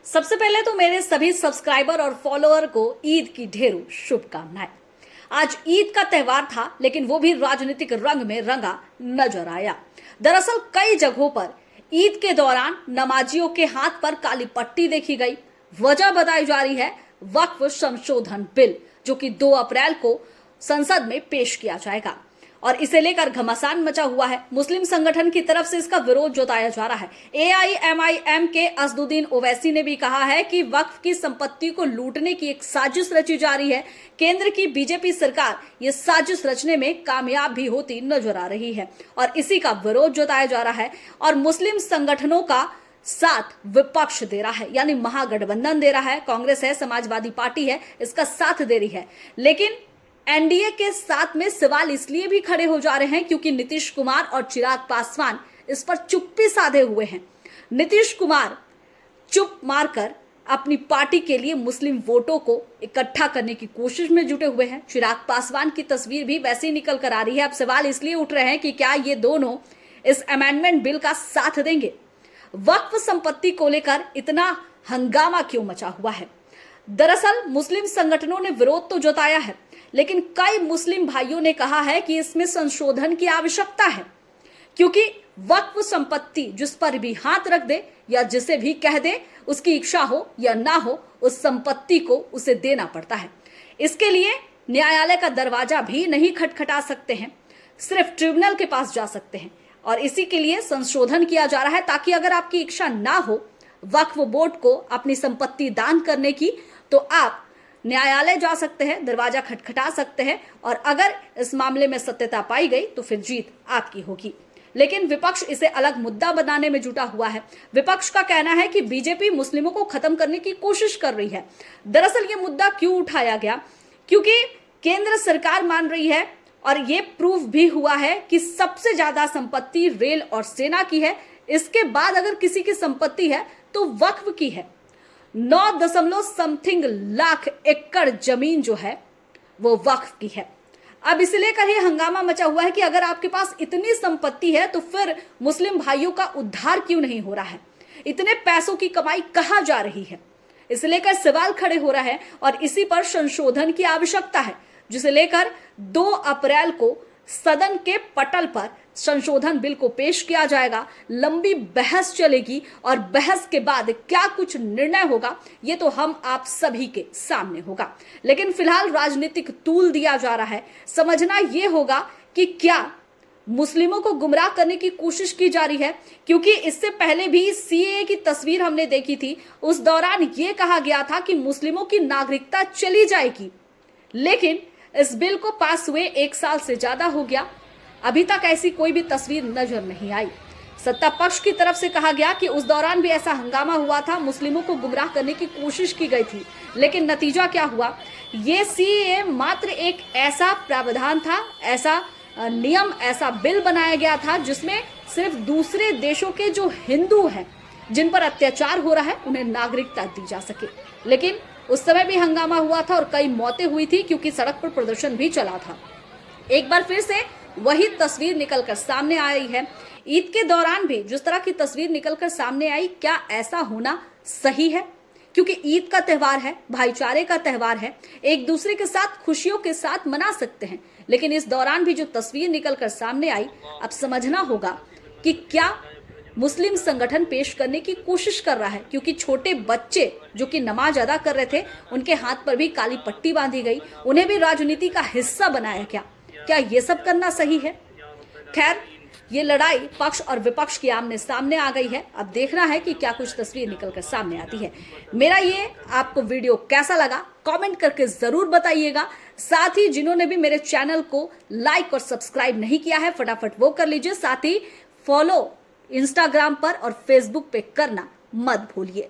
सबसे पहले तो मेरे सभी सब्सक्राइबर और फॉलोअर को ईद की ढेरों शुभकामनाएं। आज ईद का त्योहार था, लेकिन वो भी राजनीतिक रंग में रंगा नजर आया। दरअसल कई जगहों पर ईद के दौरान नमाजियों के हाथ पर काली पट्टी देखी गई। वजह बताई जा रही है वक्फ संशोधन बिल, जो कि 2 अप्रैल को संसद में पेश किया जाएगा और इसे लेकर घमासान मचा हुआ है। मुस्लिम संगठन की तरफ से इसका विरोध जताया जा रहा है। AIMIM के असदुद्दीन ओवैसी ने भी कहा है कि वक्फ की संपत्ति को लूटने की एक साजिश रची जा रही है। केंद्र की बीजेपी सरकार ये साजिश रचने में कामयाब भी होती नजर आ रही है और इसी का विरोध जताया जा रहा है। और मुस्लिम संगठनों का साथ विपक्ष दे रहा है, यानी महागठबंधन दे रहा है। कांग्रेस है, समाजवादी पार्टी है, इसका साथ दे रही है। लेकिन एनडीए के साथ में सवाल इसलिए भी खड़े हो जा रहे हैं क्योंकि नीतीश कुमार और चिराग पासवान इस पर चुप्पी साधे हुए हैं। नीतीश कुमार चुप मारकर अपनी पार्टी के लिए मुस्लिम वोटों को इकट्ठा करने की कोशिश में जुटे हुए हैं। चिराग पासवान की तस्वीर भी वैसे ही निकल कर आ रही है। अब सवाल इसलिए उठ रहे हैं कि क्या ये दोनों इस अमेंडमेंट बिल का साथ देंगे। वक्फ संपत्ति को लेकर इतना हंगामा क्यों मचा हुआ है? दरअसल मुस्लिम संगठनों ने विरोध तो जताया है, लेकिन कई मुस्लिम भाइयों ने कहा है कि इसमें संशोधन की आवश्यकता है, क्योंकि वक्फ संपत्ति जिस पर भी हाथ रख दे या जिसे भी कह दे, उसकी इच्छा हो या ना हो, उस संपत्ति को उसे देना पड़ता है। इसके लिए न्यायालय का दरवाजा भी नहीं खटखटा सकते हैं, सिर्फ ट्रिब्यूनल के पास जा सकते हैं। और इसी के लिए संशोधन किया जा रहा है, ताकि अगर आपकी इच्छा ना हो वक्फ बोर्ड को अपनी संपत्ति दान करने की, तो आप न्यायालय जा सकते हैं, दरवाजा खटखटा सकते हैं और अगर इस मामले में सत्यता पाई गई तो फिर जीत आपकी होगी। लेकिन विपक्ष इसे अलग मुद्दा बनाने में जुटा हुआ है। विपक्ष का कहना है कि बीजेपी मुस्लिमों को खत्म करने की कोशिश कर रही है। दरअसल ये मुद्दा क्यों उठाया गया? क्योंकि केंद्र सरकार मान रही है और ये प्रूफ भी हुआ है कि सबसे ज्यादा संपत्ति रेल और सेना की है। इसके बाद अगर किसी की संपत्ति है तो वक्फ की है। 9 लाख एकड़ जमीन जो है वो वक्फ की है। अब इसे लेकर ये हंगामा मचा हुआ है कि अगर आपके पास इतनी संपत्ति है तो फिर मुस्लिम भाइयों का उद्धार क्यों नहीं हो रहा है? इतने पैसों की कमाई कहां जा रही है? इसे लेकर सवाल खड़े हो रहा है और इसी पर संशोधन की आवश्यकता है, जिसे लेकर 2 अप्रैल को सदन के पटल पर संशोधन बिल को पेश किया जाएगा। लंबी बहस चलेगी और बहस के बाद क्या कुछ निर्णय होगा ये तो हम आप सभी के सामने होगा। लेकिन फिलहाल राजनीतिक तूल दिया जा रहा है। समझना ये होगा कि क्या मुस्लिमों को गुमराह करने की कोशिश की जा रही है, क्योंकि इससे पहले भी CAA की तस्वीर हमने देखी थी। उस दौरान ये कहा गया था कि मुस्लिमों की नागरिकता चली जाएगी, लेकिन इस बिल को पास हुए 1 साल से ज्यादा हो गया, अभी तक ऐसी कोई भी तस्वीर नजर नहीं आई। सत्ता पक्ष की तरफ से कहा गया कि उस दौरान भी ऐसा हंगामा हुआ था, मुस्लिमों को गुमराह करने की कोशिश की गई थी, लेकिन नतीजा क्या हुआ? ये CAA मात्र एक ऐसा प्रावधान था, ऐसा नियम, ऐसा बिल बनाया गया था जिसमें सिर्फ दूसरे देशों के जो हिंदू हैं, जिन पर अत्याचार हो रहा है, उन्हें नागरिकता दी जा सके। लेकिन उस समय भी हंगामा हुआ था और कई मौतें हुई थी, क्योंकि सड़क पर प्रदर्शन भी चला था। एक बार फिर से वही तस्वीर निकलकर सामने आई है। ईद के दौरान भी जिस तरह की तस्वीर निकलकर सामने आई, क्या ऐसा होना सही है? क्योंकि ईद का त्यौहार है, भाईचारे का त्यौहार है, एक दूसरे के साथ खुशियों के साथ मना सकते हैं। लेकिन इस दौरान भी जो तस्वीर निकलकर सामने आई, अब समझना होगा कि क्या मुस्लिम संगठन पेश करने की कोशिश कर रहा है, क्योंकि छोटे बच्चे जो कि नमाज अदा कर रहे थे, उनके हाथ पर भी काली पट्टी बांधी गई, उन्हें भी राजनीति का हिस्सा बनाया गया। क्या ये सब करना सही है? खैर, ये लड़ाई पक्ष और विपक्ष की आमने सामने आ गई है। अब देखना है कि क्या कुछ तस्वीर निकलकर सामने आती है। मेरा ये आपको वीडियो कैसा लगा कमेंट करके जरूर बताइएगा। साथ ही जिन्होंने भी मेरे चैनल को लाइक और सब्सक्राइब नहीं किया है, फटाफट वो कर लीजिए। साथ ही फॉलो इंस्टाग्राम पर और फेसबुक पे करना मत भूलिए।